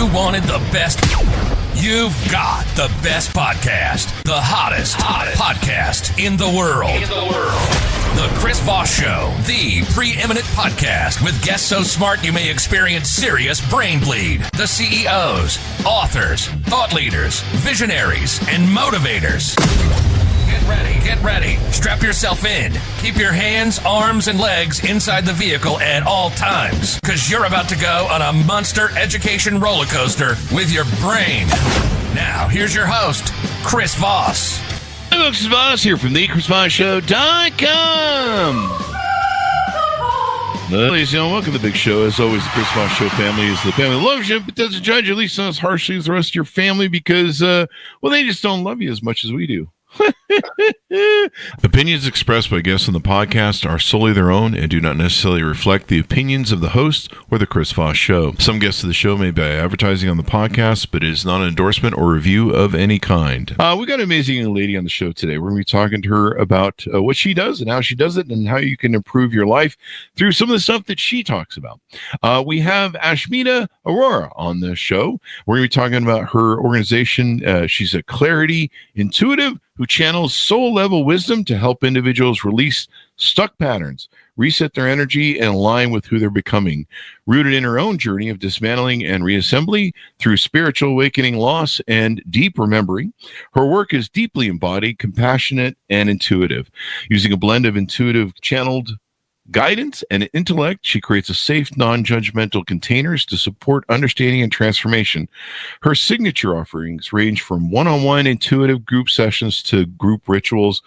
you wanted the best, you've got the best podcast, the hottest podcast in the world. The Chris Vos Show, the preeminent podcast with guests so smart you may experience serious brain bleed. The CEOs, authors, thought leaders, visionaries, and motivators. Get ready. Strap yourself in. Keep your hands, arms, and legs inside the vehicle at all times, because you're about to go on a monster education roller coaster with your brain. Now, here's your host, Chris Vos. Hello, Chris Vos here from the ChrisVosShow.com. Ladies and gentlemen, welcome to the big show. As always, the Chris Vos Show family is the family that loves you, but doesn't judge you, at least not as harshly as the rest of your family, because, they just don't love you as much as we do. Opinions expressed by guests on the podcast are solely their own and do not necessarily reflect the opinions of the host or the Chris Vos Show. Some guests of the show may be advertising on the podcast, but it is not an endorsement or review of any kind. We got an amazing young lady on the show today. We're going to be talking to her about what she does and how she does it and how you can improve your life through some of the stuff that she talks about. We have Ashmita Arora on the show. We're going to be talking about her organization. She's a clarity intuitive who channels soul-level wisdom to help individuals release stuck patterns, reset their energy, and align with who they're becoming. Rooted in her own journey of dismantling and reassembly through spiritual awakening, loss, and deep remembering, her work is deeply embodied, compassionate, and intuitive. Using a blend of intuitive channeled guidance and intellect, she creates a safe, non-judgmental containers to support understanding and transformation. Her signature offerings range from one-on-one intuitive group sessions to group rituals,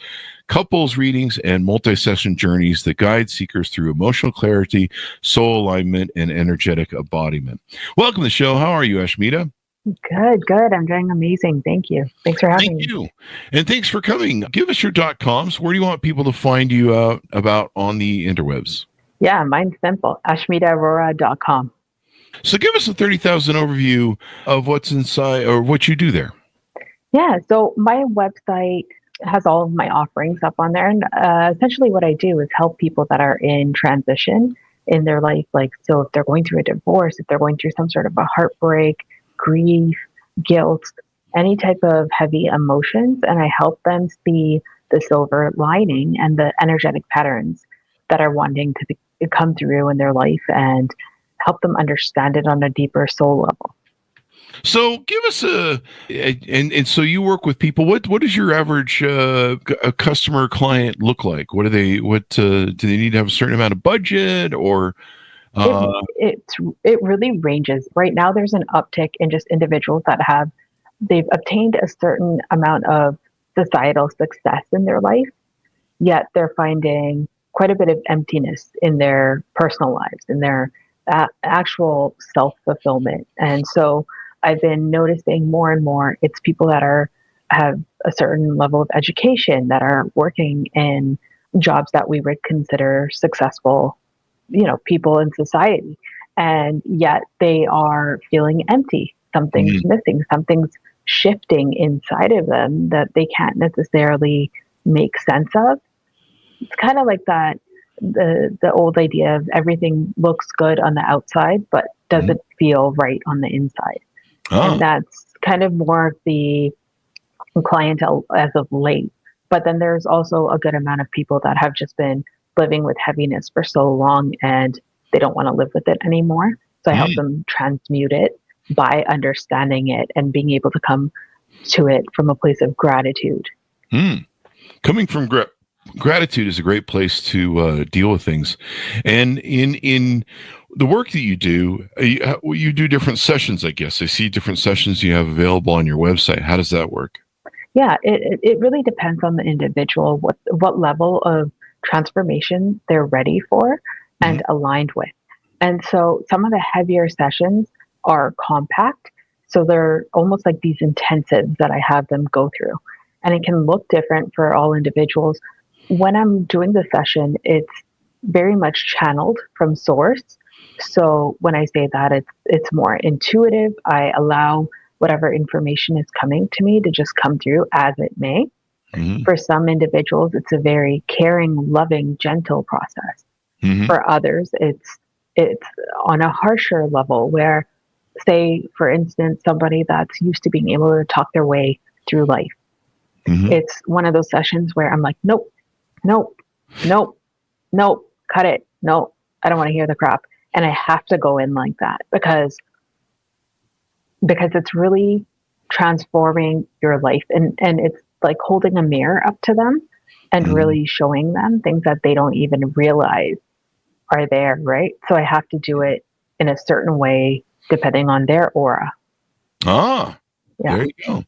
couples readings, and multi-session journeys that guide seekers through emotional clarity, soul alignment, and energetic embodiment. Welcome to the show. How are you, Ashmita? Good. I'm doing amazing. Thank you. Thanks for having me. Thank you. And thanks for coming. Give us your .coms. Where do you want people to find you out about on the interwebs? Yeah, mine's simple. AshmitaAurora.com. So give us a 30,000 overview of what's inside or what you do there. Yeah, so my website has all of my offerings up on there. And essentially what I do is help people that are in transition in their life. Like, so if they're going through a divorce, if they're going through some sort of a heartbreak, grief, guilt, any type of heavy emotions, and I help them see the silver lining and the energetic patterns that are wanting to come through in their life and help them understand it on a deeper soul level. So give us and so you work with people. What does your average customer client look like? What do they need to have a certain amount of budget or? It really ranges. Right now, there's an uptick in just individuals that they've obtained a certain amount of societal success in their life, yet they're finding quite a bit of emptiness in their personal lives, in their actual self-fulfillment. And so I've been noticing more and more, it's people that have a certain level of education, that are working in jobs that we would consider successful, people in society, and yet they are feeling empty. Something's missing, something's shifting inside of them that they can't necessarily make sense of. It's kind of like that, the old idea of everything looks good on the outside, but doesn't feel right on the inside. Oh. And that's kind of more of the clientele as of late. But then there's also a good amount of people that have just been living with heaviness for so long and they don't want to live with it anymore. So I help them transmute it by understanding it and being able to come to it from a place of gratitude. Coming from gratitude is a great place to deal with things. And in the work that you do different sessions, I guess. I see different sessions you have available on your website. How does that work? Yeah, it really depends on the individual, what level of transformation they're ready for and aligned with. And so some of the heavier sessions are compact. So they're almost like these intensives that I have them go through. And it can look different for all individuals. When I'm doing the session, it's very much channeled from source. So when I say that, it's more intuitive. I allow whatever information is coming to me to just come through as it may. For some individuals, it's a very caring, loving, gentle process. For others, it's on a harsher level where say, for instance, somebody that's used to being able to talk their way through life. Mm-hmm. It's one of those sessions where I'm like, nope, nope, nope, nope, cut it. Nope, I don't want to hear the crap. And I have to go in like that because it's really transforming your life. And it's like holding a mirror up to them and really showing them things that they don't even realize are there, right? So I have to do it in a certain way depending on their aura. Ah, Yeah. there you go.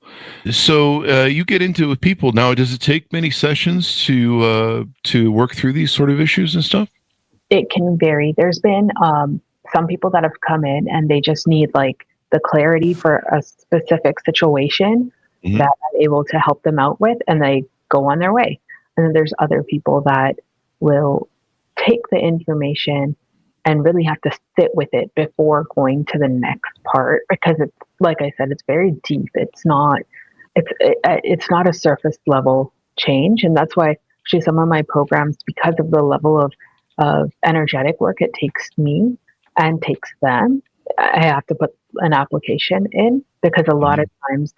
So you get into it with people now. Does it take many sessions to work through these sort of issues and stuff? It can vary. There's been some people that have come in and they just need like the clarity for a specific situation that I'm able to help them out with, and they go on their way. And then there's other people that will take the information and really have to sit with it before going to the next part, because it's, like I said, it's very deep. It's not a surface level change. And that's why actually some of my programs, because of the level of energetic work it takes me and takes them, I have to put an application in, because a lot of times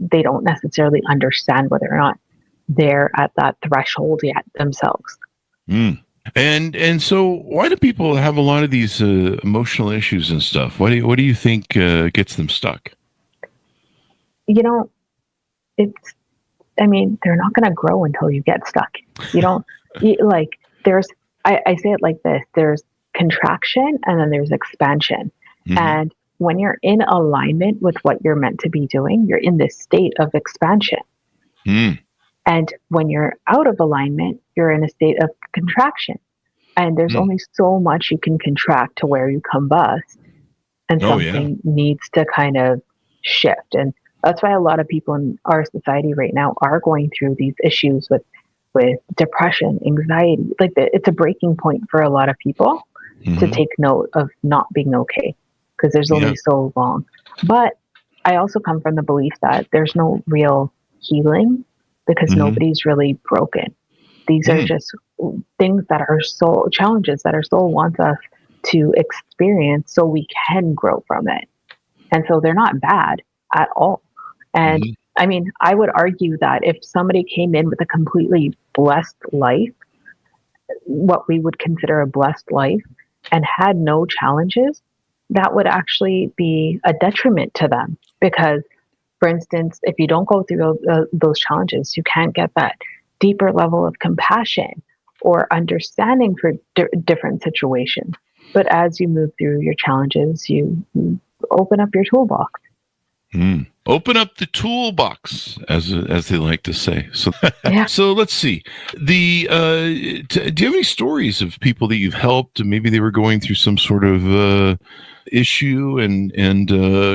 they don't necessarily understand whether or not they're at that threshold yet themselves. And so why do people have a lot of these emotional issues and stuff? What do you think gets them stuck? You know, they're not going to grow until you get stuck. You don't I say it like this: there's contraction and then there's expansion. And when you're in alignment with what you're meant to be doing, you're in this state of expansion. And when you're out of alignment, you're in a state of contraction. And there's only so much you can contract to where you combust. And something needs to kind of shift. And that's why a lot of people in our society right now are going through these issues with depression, anxiety. Like it's a breaking point for a lot of people to take note of not being okay, because there's only so long. But I also come from the belief that there's no real healing, because nobody's really broken. These are just things that our soul, challenges that our soul wants us to experience so we can grow from it. And so they're not bad at all. And I mean, I would argue that if somebody came in with a completely blessed life, what we would consider a blessed life, and had no challenges, that would actually be a detriment to them. Because, for instance, if you don't go through those challenges, you can't get that deeper level of compassion or understanding for different situations. But as you move through your challenges, you open up your toolbox. Open up the toolbox, as they like to say. So, So let's see. Do you have any stories of people that you've helped, and maybe they were going through some sort of issue, and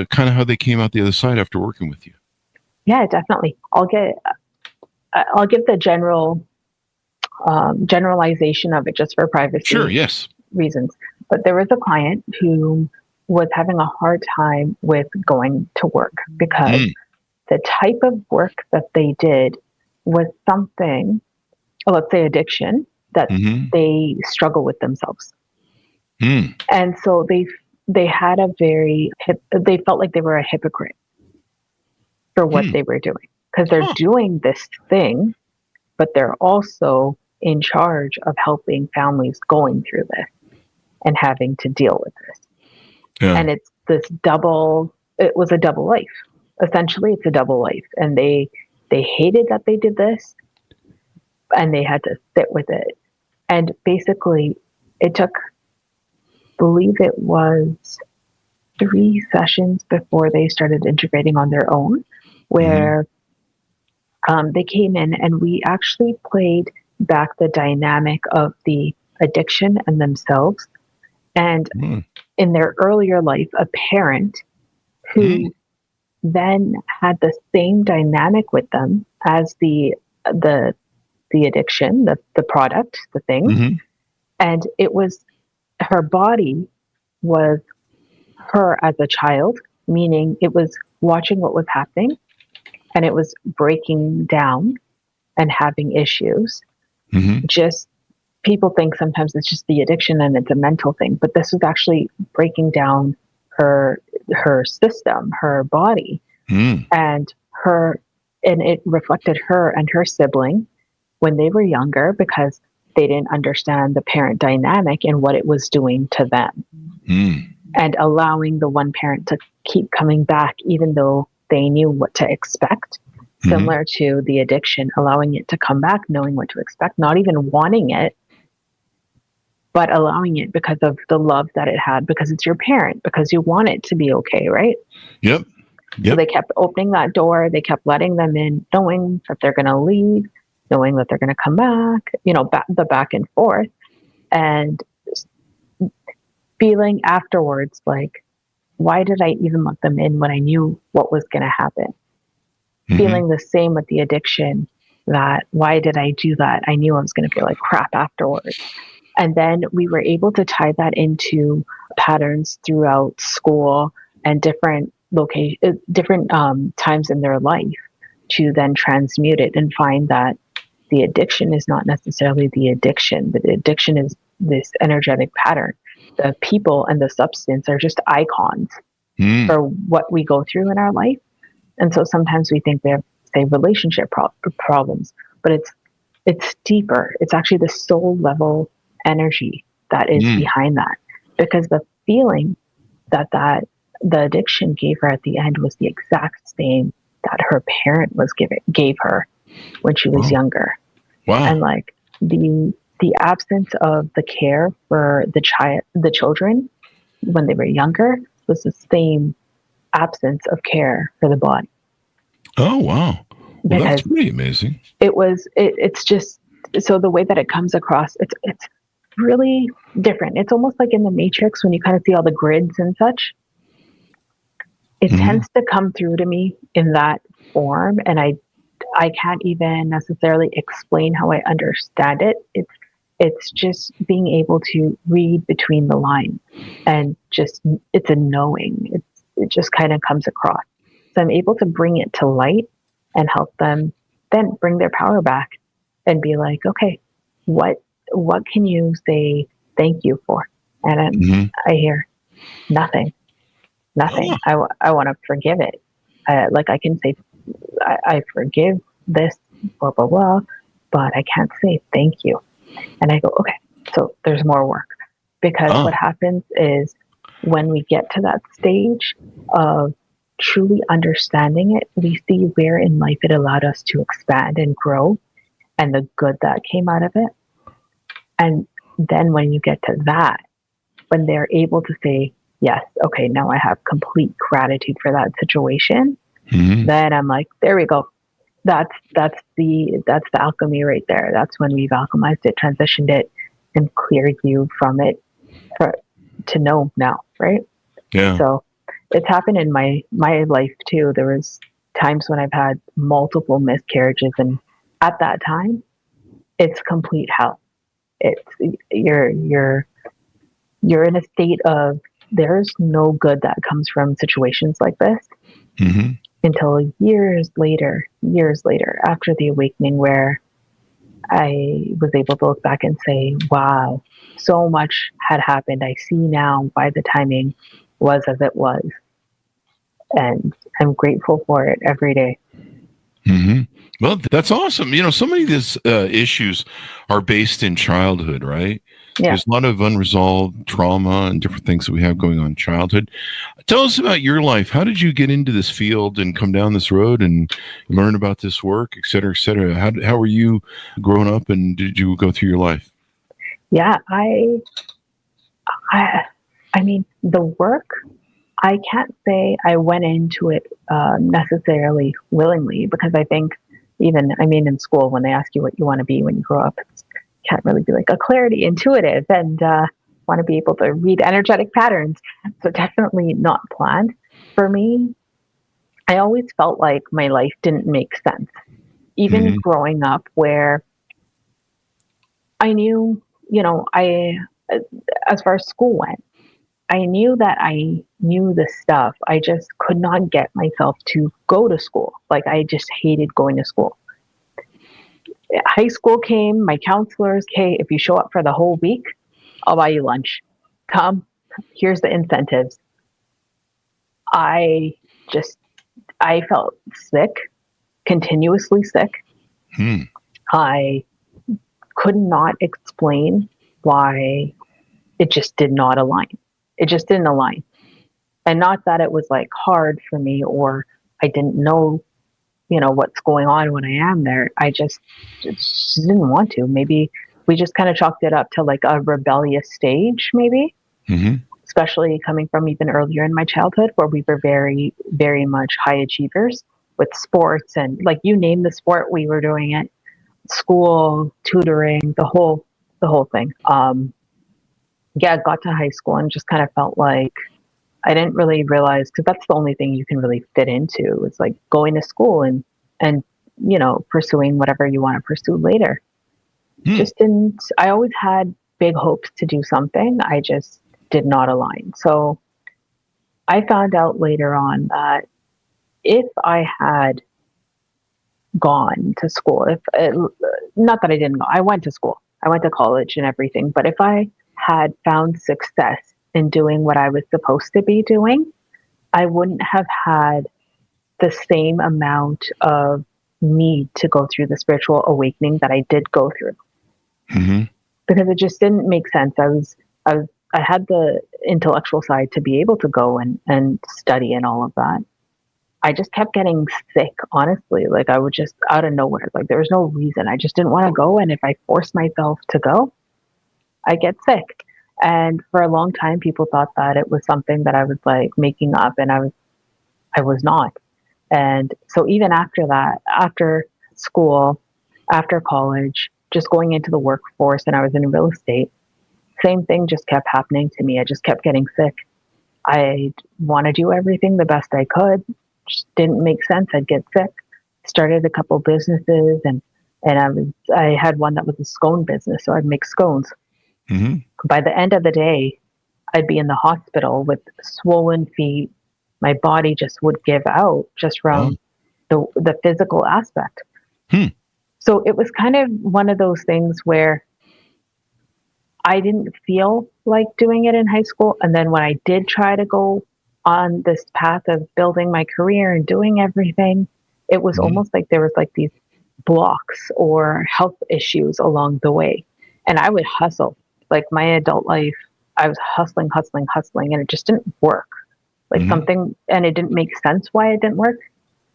kind of how they came out the other side after working with you? Yeah, definitely. I'll give the generalization of it just for privacy reasons. But there was a client who was having a hard time with going to work, because the type of work that they did was something, let's say addiction, that they struggle with themselves. And so they had they felt like they were a hypocrite for what they were doing, because they're doing this thing, but they're also in charge of helping families going through this and having to deal with this. And it's it was a double life. Essentially, it's a double life. And they hated that they did this, and they had to sit with it. And basically, it took, I believe it was 3 sessions before they started integrating on their own, where they came in and we actually played back the dynamic of the addiction and themselves. And in their earlier life, a parent who then had the same dynamic with them as the addiction, the product, the thing. And it was, her body was her as a child, meaning it was watching what was happening, and it was breaking down and having issues. Just, people think sometimes it's just the addiction and it's a mental thing, but this was actually breaking down her her system, her body, Mm. and it reflected her and her sibling when they were younger because they didn't understand the parent dynamic and what it was doing to them. Mm. And allowing the one parent to keep coming back, even though they knew what to expect, similar to the addiction, allowing it to come back, knowing what to expect, not even wanting it, but allowing it because of the love that it had, because it's your parent, because you want it to be okay, right? Yep. So they kept opening that door, they kept letting them in, knowing that they're going to leave, knowing that they're going to come back, the back and forth, and feeling afterwards like, why did I even let them in when I knew what was going to happen? Feeling the same with the addiction, that why did I do that? I knew I was going to feel like crap afterwards. And then we were able to tie that into patterns throughout school and different times in their life to then transmute it and find that the addiction is not necessarily the addiction. The addiction is this energetic pattern. The people and the substance are just icons for what we go through in our life. And so sometimes we think we have, say, relationship problems, but it's deeper. It's actually the soul level energy that is behind that, because the feeling that the addiction gave her at the end was the exact same that her parent gave her when she was younger. Wow. And like the absence of the care for the children when they were younger was the same absence of care for the body. Oh, wow. Well, Because that's pretty amazing. It's just, so the way that it comes across, it's really different. It's almost like in the Matrix when you kind of see all the grids and such. It tends to come through to me in that form, and I can't even necessarily explain how I understand it. It's just being able to read between the lines, and just, it's a knowing. It just kind of comes across. So I'm able to bring it to light and help them then bring their power back and be like, okay, what can you say thank you for? And I hear nothing. Oh. I want to forgive it. Like I can say, I forgive this, blah, blah, blah, but I can't say thank you. And I go, okay, so there's more work, because what happens is when we get to that stage of truly understanding it, we see where in life it allowed us to expand and grow and the good that came out of it. And then when you get to that, when they're able to say, yes, okay, now I have complete gratitude for that situation, then I'm like, there we go. That's the alchemy right there. That's when we've alchemized it, transitioned it, and cleared you from it to know now, right? Yeah. So it's happened in my life too. There was times when I've had multiple miscarriages, and at that time, it's complete hell. It's you're in a state of, there's no good that comes from situations like this until years later, after the awakening, where I was able to look back and say, wow, so much had happened. I see now why the timing was as it was. And I'm grateful for it every day. Well, that's awesome. So many of these issues are based in childhood, right? Yeah. There's a lot of unresolved trauma and different things that we have going on in childhood. Tell us about your life. How did you get into this field and come down this road and learn about this work, et cetera, et cetera? How were you growing up, and did you go through your life? Yeah, I mean, the work, I can't say I went into it necessarily willingly, because I think in school, when they ask you what you want to be when you grow up, it can't really be like a clarity intuitive and want to be able to read energetic patterns. So definitely not planned. For me, I always felt like my life didn't make sense. Even growing up, where I knew, as far as school went, I knew that I knew the stuff. I just could not get myself to go to school. Like, I just hated going to school. High school came, my counselors, hey, if you show up for the whole week, I'll buy you lunch. Come, here's the incentives. I felt sick, continuously sick. I could not explain why it just did not align. It just didn't align. And not that it was like hard for me or I didn't know, what's going on when I am there. I just didn't want to. Maybe we just kind of chalked it up to like a rebellious stage, maybe. Especially coming from even earlier in my childhood where we were very, very much high achievers with sports and like you name the sport, we were doing it. School, tutoring, the whole thing. I got to high school and just kind of felt like I didn't really realize, because that's the only thing you can really fit into. It's like going to school and pursuing whatever you want to pursue later. Just didn't. I always had big hopes to do something. I just did not align. So I found out later on that if I had gone to school, not that I didn't go, I went to school, I went to college and everything, but if I had found success in doing what I was supposed to be doing, I wouldn't have had the same amount of need to go through the spiritual awakening that I did go through. Because it just didn't make sense. I had the intellectual side to be able to go and study and all of that. I just kept getting sick, honestly. Like I would just out of nowhere, like there was no reason. I just didn't want to go. And if I forced myself to go, I get sick. And for a long time, people thought that it was something that I was like making up, and I was not. And so even after that, after school, after college, just going into the workforce, and I was in real estate, same thing just kept happening to me. I just kept getting sick. I'd want to do everything the best I could. Just didn't make sense. I'd get sick. Started a couple businesses, and I had one that was a scone business, so I'd make scones. By the end of the day, I'd be in the hospital with swollen feet. My body just would give out just from the physical aspect. So it was kind of one of those things where I didn't feel like doing it in high school. And then when I did try to go on this path of building my career and doing everything, it was almost like there was like these blocks or health issues along the way. And I would hustle. Like my adult life, I was hustling, and it just didn't work. Like something, and it didn't make sense why it didn't work.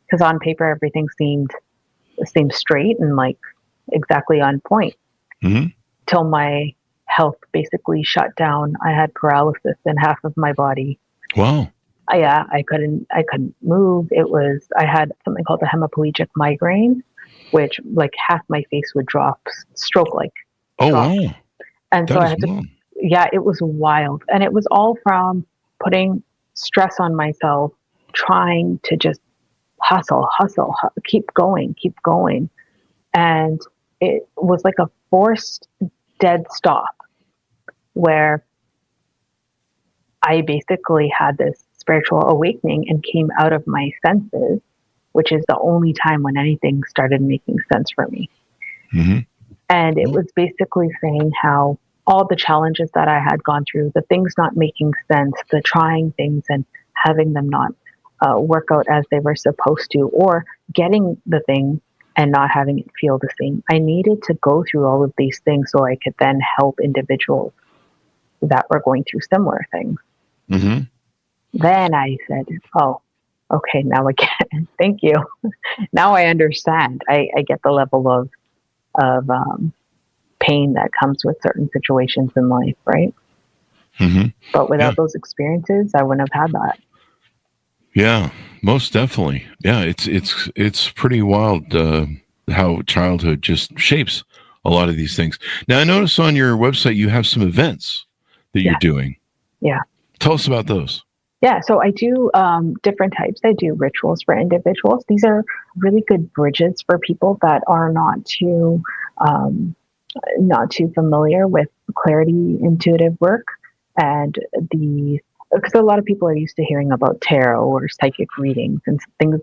Because on paper, everything seemed straight and like exactly on point. Till my health basically shut down. I had paralysis in half of my body. Wow. I couldn't move. I had something called a hemiplegic migraine, which like half my face would drop, stroke-like. Oh, drop. wow. And so I had to, it was wild. And it was all from putting stress on myself, trying to just hustle, keep going. And it was like a forced dead stop where I basically had this spiritual awakening and came out of my senses, which is the only time when anything started making sense for me. And it was basically saying how all the challenges that I had gone through, the things not making sense, the trying things and having them not work out as they were supposed to, or getting the thing and not having it feel the same. I needed to go through all of these things so I could then help individuals that were going through similar things. Then I said, oh, okay, now again, thank you. Now I understand. I get the level of pain that comes with certain situations in life, right? But without those experiences, I wouldn't have had that. Yeah, most definitely. Yeah, it's pretty wild how childhood just shapes a lot of these things. Now, I notice on your website you have some events that you're doing. Yeah. Tell us about those. Yeah, so I do different types. I do rituals for individuals. These are really good bridges for people that are not too familiar with clarity intuitive work, and because a lot of people are used to hearing about tarot or psychic readings and things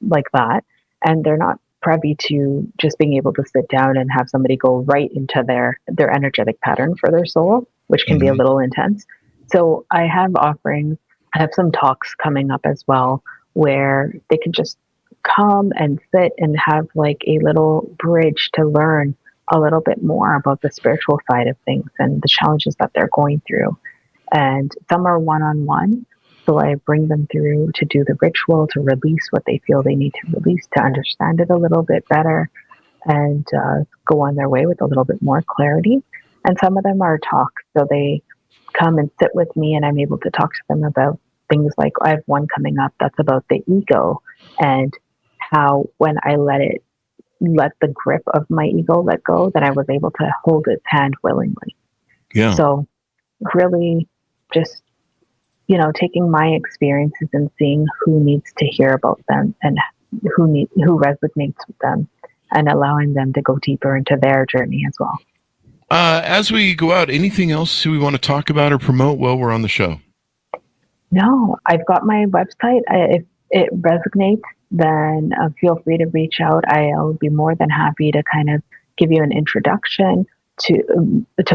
like that, and they're not privy to just being able to sit down and have somebody go right into their energetic pattern for their soul, which can be a little intense. So I have offerings I have some talks coming up as well where they can just come and sit and have like a little bridge to learn a little bit more about the spiritual side of things and the challenges that they're going through. And some are one-on-one. So I bring them through to do the ritual, to release what they feel they need to release, to understand it a little bit better, and go on their way with a little bit more clarity. And some of them are talks. So they come and sit with me, and I'm able to talk to them about things like, I have one coming up that's about the ego and how when I let the grip of my ego let go, that I was able to hold its hand willingly. Yeah. So really just, taking my experiences and seeing who needs to hear about them and who resonates with them, and allowing them to go deeper into their journey as well. As we go out, anything else we want to talk about or promote while we're on the show? No, I've got my website. If it resonates, then feel free to reach out. I'll be more than happy to kind of give you an introduction to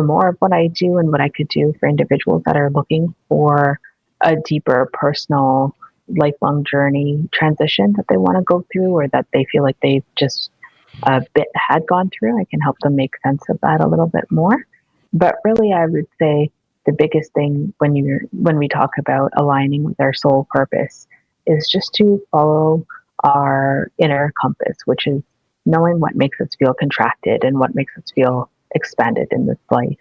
more of what I do and what I could do for individuals that are looking for a deeper personal lifelong journey transition that they want to go through, or that they feel like they've just had gone through. I can help them make sense of that a little bit more. But really, I would say the biggest thing when we talk about aligning with our soul purpose is just to follow our inner compass, which is knowing what makes us feel contracted and what makes us feel expanded in this life,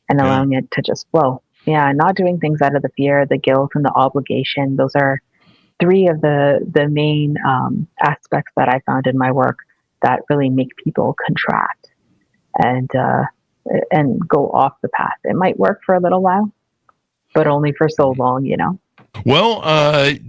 and allowing it to just flow. Yeah, not doing things out of the fear, the guilt, and the obligation. Those are three of the main aspects that I found in my work that really make people contract and go off the path. It might work for a little while, but only for so long, Well,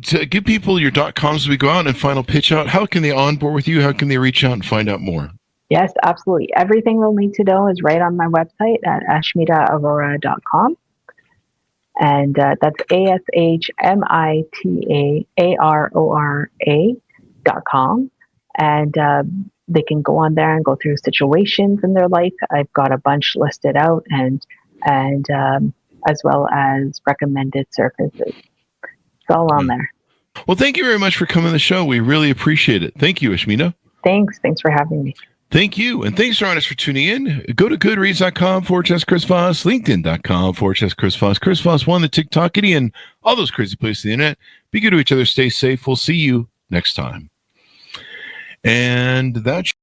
to give people your .coms as we go out and final pitch out, how can they onboard with you? How can they reach out and find out more? Yes, absolutely. Everything they'll need to know is right on my website at ashmitaaurora.com. And that's ASHMITAARORA.com. And they can go on there and go through situations in their life. I've got a bunch listed out, and as well as recommended services. It's all on there. Well, thank you very much for coming on the show. We really appreciate it. Thank you, Ashmita. Thanks for having me. Thank you. And thanks, Ronus, for tuning in. Go to goodreads.com/Chris Vos, LinkedIn.com/Chris Vos, Chris Vos 1, the TikTok, and all those crazy places on the internet. Be good to each other. Stay safe. We'll see you next time. And that